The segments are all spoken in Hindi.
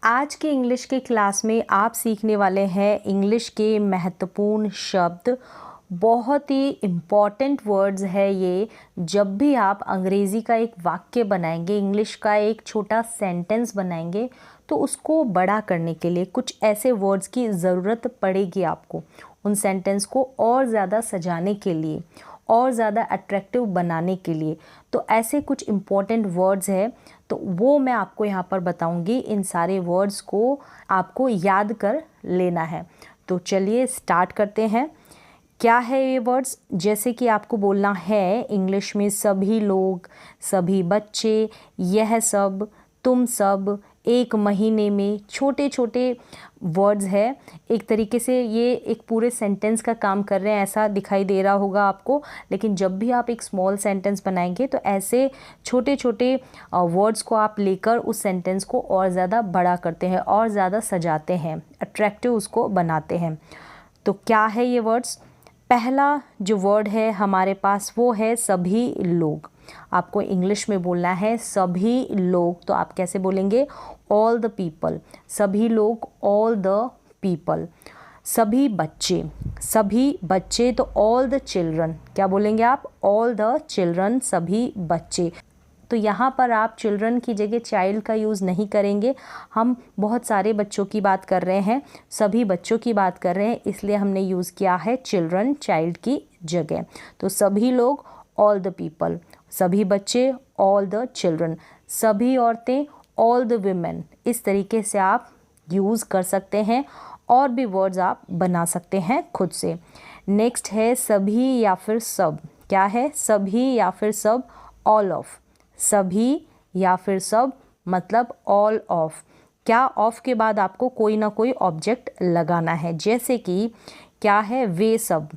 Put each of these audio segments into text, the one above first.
आज के इंग्लिश के क्लास में आप सीखने वाले हैं इंग्लिश के महत्वपूर्ण शब्द। बहुत ही इम्पॉर्टेंट वर्ड्स है ये। जब भी आप अंग्रेज़ी का एक वाक्य बनाएंगे, इंग्लिश का एक छोटा सेंटेंस बनाएंगे, तो उसको बड़ा करने के लिए कुछ ऐसे वर्ड्स की ज़रूरत पड़ेगी आपको। उन सेंटेंस को और ज़्यादा सजाने के लिए, और ज़्यादा अट्रैक्टिव बनाने के लिए, तो ऐसे कुछ इम्पॉर्टेंट वर्ड्स है, तो वो मैं आपको यहाँ पर बताऊँगी। इन सारे वर्ड्स को आपको याद कर लेना है। तो चलिए स्टार्ट करते हैं। क्या है ये वर्ड्स? जैसे कि आपको बोलना है इंग्लिश में सभी लोग, सभी बच्चे, यह सब, तुम सब, एक महीने में, छोटे छोटे वर्ड्स है। एक तरीके से ये एक पूरे सेंटेंस का काम कर रहे हैं, ऐसा दिखाई दे रहा होगा आपको। लेकिन जब भी आप एक स्मॉल सेंटेंस बनाएंगे तो ऐसे छोटे छोटे वर्ड्स को आप लेकर उस सेंटेंस को और ज़्यादा बड़ा करते हैं और ज़्यादा सजाते हैं, अट्रैक्टिव उसको बनाते हैं। तो क्या है ये वर्ड्स? पहला जो वर्ड है हमारे पास वो है सभी लोग। आपको इंग्लिश में बोलना है सभी लोग, तो आप कैसे बोलेंगे? All the people. सभी लोग, ऑल द पीपल। सभी बच्चे तो ऑल द चिल्ड्रन। क्या बोलेंगे आप? ऑल द चिल्ड्रन, सभी बच्चे। तो यहाँ पर आप चिल्ड्रन की जगह चाइल्ड का यूज़ नहीं करेंगे। हम बहुत सारे बच्चों की बात कर रहे हैं, सभी बच्चों की बात कर रहे हैं, इसलिए हमने यूज़ किया है चिल्ड्रन चाइल्ड की जगह। तो सभी लोग, ऑल द पीपल। सभी बच्चे, ऑल द चिल्ड्रन। सभी औरतें, ऑल द विमेन। इस तरीके से आप यूज़ कर सकते हैं। और भी वर्ड्स आप बना सकते हैं खुद से। नेक्स्ट है सभी या फिर सब। क्या है? सभी या फिर सब, ऑल ऑफ। सभी या फिर सब मतलब ऑल ऑफ। क्या? ऑफ के बाद आपको कोई ना कोई ऑब्जेक्ट लगाना है। जैसे कि क्या है? वे सब,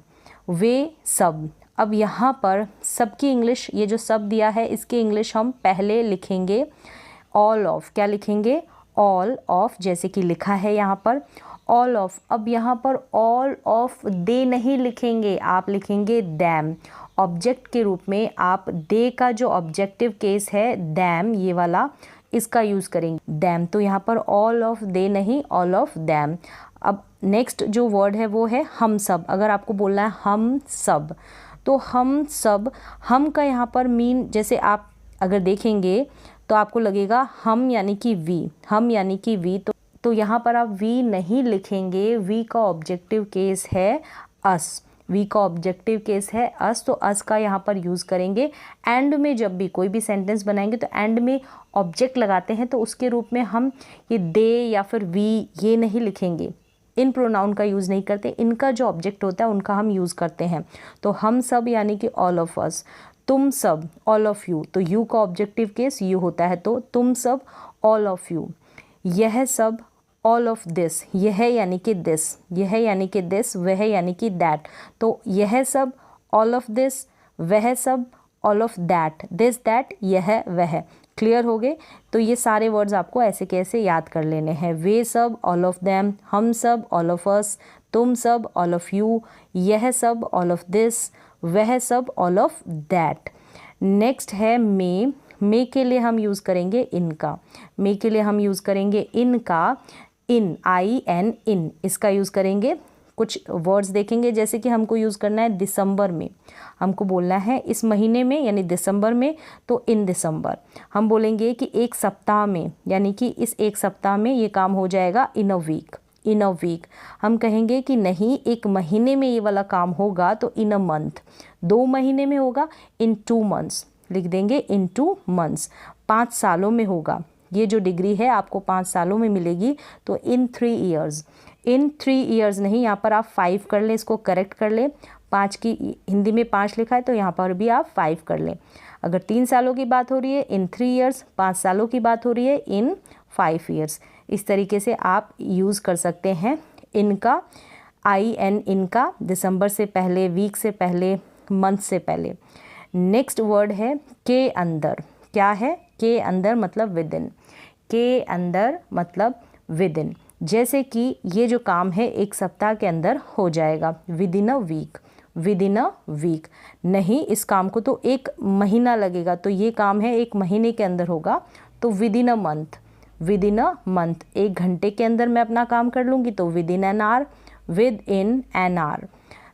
वे सब। अब यहाँ पर सबकी इंग्लिश, ये जो सब दिया है इसकी इंग्लिश हम पहले लिखेंगे ऑल ऑफ। क्या लिखेंगे? ऑल ऑफ, जैसे कि लिखा है यहाँ पर ऑल ऑफ। अब यहाँ पर ऑल ऑफ दे नहीं लिखेंगे, आप लिखेंगे दैम। ऑब्जेक्ट के रूप में आप दे का जो ऑब्जेक्टिव केस है दैम, ये वाला, इसका यूज़ करेंगे दैम। तो यहाँ पर ऑल ऑफ दे नहीं, ऑल ऑफ दैम। अब नेक्स्ट जो वर्ड है वो है हम सब। अगर आपको बोलना है हम सब, तो हम सब, हम का यहाँ पर मीन, जैसे आप अगर देखेंगे तो आपको लगेगा हम यानी कि वी, हम यानी कि वी। तो यहाँ पर आप वी नहीं लिखेंगे। वी का ऑब्जेक्टिव केस है अस। वी का ऑब्जेक्टिव केस है अस, तो अस का यहाँ पर यूज़ करेंगे। एंड में जब भी कोई भी सेंटेंस बनाएंगे तो एंड में ऑब्जेक्ट लगाते हैं, तो उसके रूप में हम ये दे या फिर वी ये नहीं लिखेंगे। इन प्रोनाउन का यूज़ नहीं करते, इनका जो ऑब्जेक्ट होता है उनका हम यूज़ करते हैं। तो हम सब यानी कि ऑल ऑफ अस। तुम सब, ऑल ऑफ यू। तो यू का ऑब्जेक्टिव केस यू होता है, तो तुम सब, ऑल ऑफ यू। यह सब, ऑल ऑफ दिस। यह यानी कि दिस, यह यानी कि दिस, वह यानी कि दैट। तो यह सब, ऑल ऑफ दिस, वह सब, all of that, this that, यह वह। क्लियर हो गए? तो ये सारे वर्ड्स आपको ऐसे कैसे याद कर लेने हैं। वे सब, ऑल ऑफ देम। हम सब, ऑल ऑफ अस। तुम सब, ऑल ऑफ यू। यह सब, ऑल ऑफ दिस। वह सब, ऑल ऑफ दैट। नेक्स्ट है मे। मे के लिए हम यूज़ करेंगे इनका। मे के लिए हम यूज़ करेंगे इनका, इन, आई एन, इन, इसका यूज़ करेंगे। कुछ वर्ड्स देखेंगे, जैसे कि हमको यूज़ करना है दिसंबर में। हमको बोलना है इस महीने में यानी दिसंबर में, तो इन दिसंबर। हम बोलेंगे कि एक सप्ताह में, यानी कि इस एक सप्ताह में ये काम हो जाएगा इन a week, in a week. हम कहेंगे कि नहीं एक महीने में ये वाला काम होगा, तो इन अ मंथ। 2 महीने में होगा, इन 2 मंथ्स लिख देंगे, इन 2 मंथ्स। 5 सालों में होगा, ये जो डिग्री है आपको 5 सालों में मिलेगी, तो इन 3 ईयर्स। इन 3 ईयर्स नहीं, यहाँ पर आप 5 कर लें, इसको करेक्ट कर लें। 5 की हिंदी में 5 लिखा है, तो यहाँ पर भी आप 5 कर लें। अगर 3 सालों की बात हो रही है, इन 3 ईयर्स। 5 सालों की बात हो रही है, इन 5 ईयर्स। इस तरीके से आप यूज़ कर सकते हैं इनका, आई एन, इनका, दिसंबर से पहले, वीक से पहले, मंथ से पहले। नेक्स्ट वर्ड है के अंदर। क्या है? के अंदर मतलब विद इन। के अंदर मतलब विद इन। जैसे कि ये जो काम है एक सप्ताह के अंदर हो जाएगा, within a week, within a week. नहीं, इस काम को तो 1 महीना लगेगा, तो ये काम है 1 महीने के अंदर होगा, तो with in a month, with in a month, 1 घंटे के अंदर मैं अपना काम कर लूँगी तो with in an our, with in an our,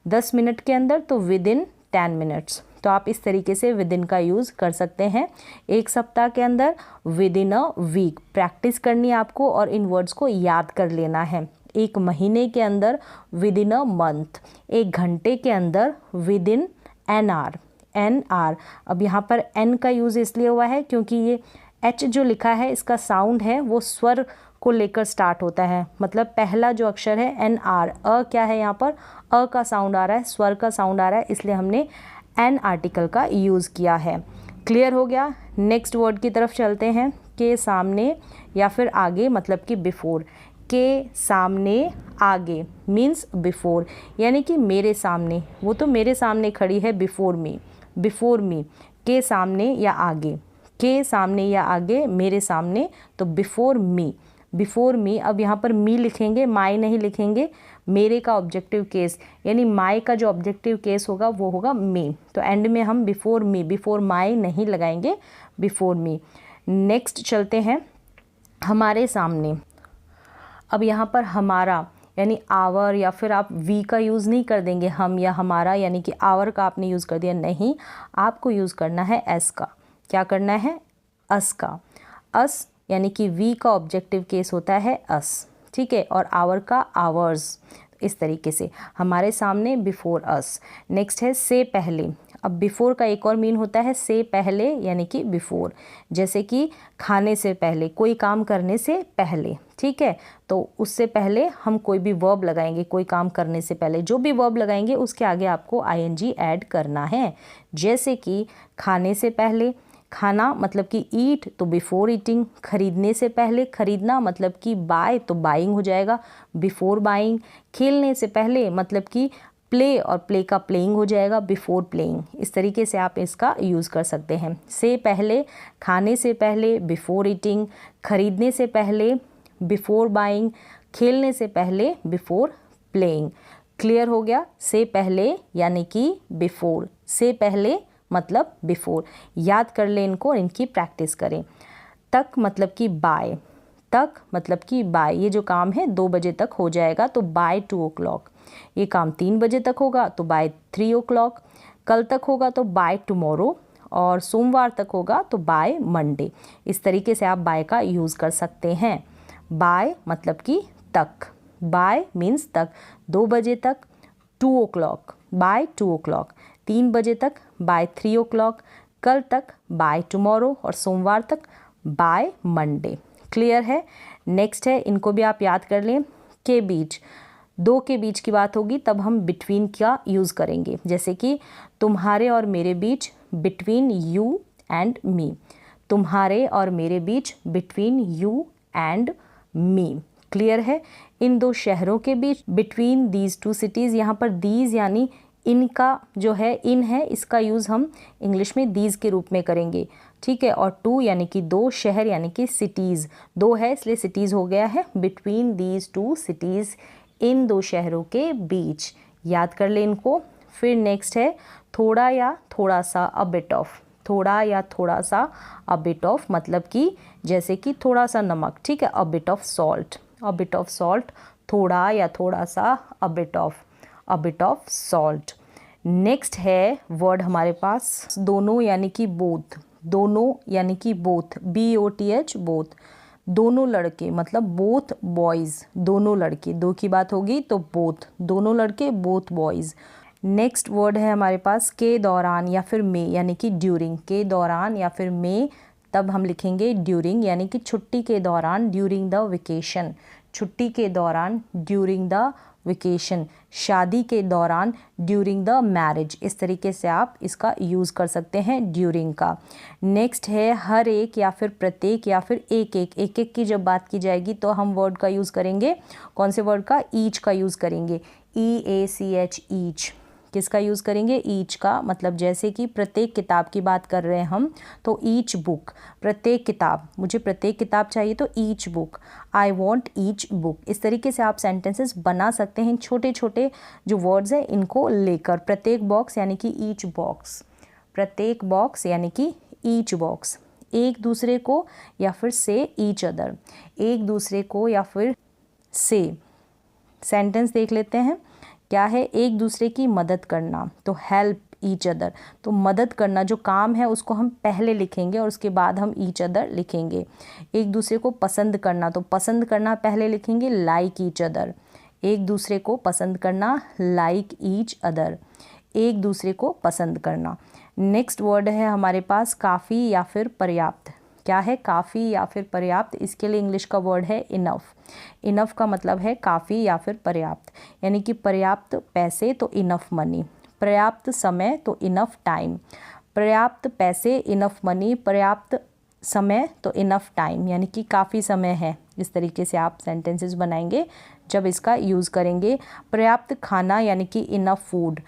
10 minute के अंदर तो विद इन 10 मिनट्स। तो आप इस तरीके से विद इन का यूज़ कर सकते हैं। 1 सप्ताह के अंदर within a week, practice करनी है आपको और इन वर्ड्स को याद कर लेना है। 1 महीने के अंदर विद इन अ मंथ, 1 घंटे के अंदर within an hour, an hour. अब यहाँ पर एन का यूज़ इसलिए हुआ है क्योंकि ये एच जो लिखा है इसका साउंड है वो स्वर को लेकर स्टार्ट होता है, मतलब पहला जो अक्षर है एन आर, अ क्या है यहाँ पर, अ का साउंड आ रहा है, स्वर का साउंड आ रहा है, इसलिए हमने एन आर्टिकल का यूज़ किया है। क्लियर हो गया। नेक्स्ट वर्ड की तरफ चलते हैं। के सामने या फिर आगे मतलब कि बिफोर। के सामने आगे मीन्स बिफोर, यानी कि मेरे सामने, वो तो मेरे सामने खड़ी है, बिफोर मी, बिफोर मी, के सामने या आगे, के सामने या आगे, मेरे सामने, तो बिफोर मी, बिफोर मी। अब यहाँ पर मी लिखेंगे, माई नहीं लिखेंगे, मेरे का ऑब्जेक्टिव केस, यानी माई का जो ऑब्जेक्टिव केस होगा वो होगा मी, तो एंड में हम बिफोर मी, बिफोर माई नहीं लगाएंगे, बिफोर मी। नेक्स्ट चलते हैं, हमारे सामने। अब यहाँ पर हमारा यानी आवर या फिर आप वी का यूज़ नहीं कर देंगे, हम या हमारा, यानी कि आवर का आपने यूज़ कर दिया, नहीं, आपको यूज़ करना है एस का। क्या करना है, अस का। अस यानी कि वी का ऑब्जेक्टिव केस होता है अस, ठीक है, और आवर का आवर्स, इस तरीके से हमारे सामने, बिफोर अस। नेक्स्ट है से पहले। अब बिफोर का एक और मीन होता है से पहले, यानी कि बिफोर, जैसे कि खाने से पहले, कोई काम करने से पहले, ठीक है, तो उससे पहले हम कोई भी वर्ब लगाएंगे, कोई काम करने से पहले जो भी वर्ब लगाएंगे उसके आगे आपको आईएनजी ऐड करना है। जैसे कि खाने से पहले, खाना मतलब कि ईट, तो बिफोर ईटिंग। खरीदने से पहले, खरीदना मतलब कि बाय, तो बाइंग हो जाएगा, बिफोर बाइंग। खेलने से पहले मतलब कि प्ले, और प्ले का प्लेइंग हो जाएगा, बिफोर प्लेइंग। इस तरीके से आप इसका यूज़ कर सकते हैं। से पहले, खाने से पहले, बिफोर ईटिंग। खरीदने से पहले, बिफोर बाइंग। खेलने से पहले, बिफोर प्लेइंग। क्लियर हो गया। से पहले यानी कि बिफोर, से पहले मतलब बिफोर। याद कर लें इनको और इनकी प्रैक्टिस करें। तक मतलब कि बाय, तक मतलब कि बाय, ये जो काम है 2 बजे तक हो जाएगा तो बाय 2 o'clock। ये काम 3 बजे तक होगा तो बाय 3 o'clock। कल तक होगा तो बाय टुमारो, और सोमवार तक होगा तो बाय मंडे। इस तरीके से आप बाय का यूज़ कर सकते हैं। बाय मतलब कि तक, बाय मीन्स तक, 2 बजे तक 2 o'clock, बाय 2 o'clock। 3 बजे तक बाय 3 o'clock। कल तक बाय टुमारो, और सोमवार तक बाय मंडे। क्लियर है। नेक्स्ट है, इनको भी आप याद कर लें। के बीच, 2 के बीच की बात होगी तब हम बिटवीन का यूज़ करेंगे, जैसे कि तुम्हारे और मेरे बीच, बिटवीन यू एंड मी। तुम्हारे और मेरे बीच, between you and me. Clear है। इन 2 शहरों के बीच, बिटवीन दीज 2 सिटीज़। यहाँ पर दीज यानी इनका जो है, इन है, इसका यूज़ हम इंग्लिश में दीज के रूप में करेंगे, ठीक है। और 2 यानी कि 2, शहर यानी कि सिटीज़, 2 है इसलिए सिटीज़ हो गया है। बिटवीन दीज 2 सिटीज़, इन 2 शहरों के बीच। याद कर ले इनको। फिर नेक्स्ट है थोड़ा या थोड़ा सा, अ बिट ऑफ। थोड़ा या थोड़ा सा, अ बिट ऑफ मतलब कि जैसे कि थोड़ा सा नमक, ठीक है, a bit of salt, a bit of salt. थोड़ा या थोड़ा सा, a bit of, a bit of salt. Next है वर्ड हमारे पास दोनों यानी कि बोथ। दोनों यानी कि बोथ, BOTH, बोथ। दोनों लड़के मतलब बोथ बॉयज़, दोनों लड़के, 2 की बात होगी तो बोथ, दोनों लड़के, बोथ बॉयज़। नेक्स्ट वर्ड है हमारे पास के दौरान या फिर में, यानी कि ड्यूरिंग। के दौरान या फिर में, तब हम लिखेंगे ड्यूरिंग, यानी कि छुट्टी के दौरान, ड्यूरिंग द वेकेशन। छुट्टी के दौरान, ड्यूरिंग द वेकेशन। शादी के दौरान, ड्यूरिंग द मैरिज। इस तरीके से आप इसका यूज़ कर सकते हैं ड्यूरिंग का। नेक्स्ट है हर एक या फिर प्रत्येक या फिर एक एक। एक एक की जब बात की जाएगी तो हम वर्ड का यूज़ करेंगे, कौन से वर्ड का, ईच का यूज़ करेंगे, EACH, ईच। किसका यूज़ करेंगे, ईच का। मतलब जैसे कि प्रत्येक किताब की बात कर रहे हैं हम तो ईच बुक, प्रत्येक किताब, मुझे प्रत्येक किताब चाहिए तो each book, I want each book. इस तरीके से आप सेंटेंसेस बना सकते हैं छोटे छोटे जो वर्ड्स हैं इनको लेकर। प्रत्येक बॉक्स यानी कि ईच बॉक्स, प्रत्येक बॉक्स यानी कि ईच बॉक्स। एक दूसरे को या फिर से ईच अदर, एक दूसरे को या फिर से। सेंटेंस देख लेते हैं, क्या है, एक दूसरे की मदद करना, तो हेल्प ईच अदर। तो मदद करना जो काम है उसको हम पहले लिखेंगे और उसके बाद हम ईच अदर लिखेंगे। एक दूसरे को पसंद करना, तो पसंद करना पहले लिखेंगे लाइक ईच अदर। एक दूसरे को पसंद करना लाइक ईच अदर, एक दूसरे को पसंद करना। नेक्स्ट वर्ड है हमारे पास काफ़ी या फिर पर्याप्त। क्या है, काफ़ी या फिर पर्याप्त। इसके लिए इंग्लिश का वर्ड है इनफ। इनफ का मतलब है काफ़ी या फिर पर्याप्त, यानी कि पर्याप्त पैसे तो इनफ मनी, पर्याप्त समय तो इनफ टाइम, पर्याप्त पैसे इनफ मनी, पर्याप्त समय तो इनफ टाइम, यानी कि काफ़ी समय है। इस तरीके से आप सेंटेंसेस बनाएंगे जब इसका यूज़ करेंगे। पर्याप्त खाना यानी कि इनफ फूड।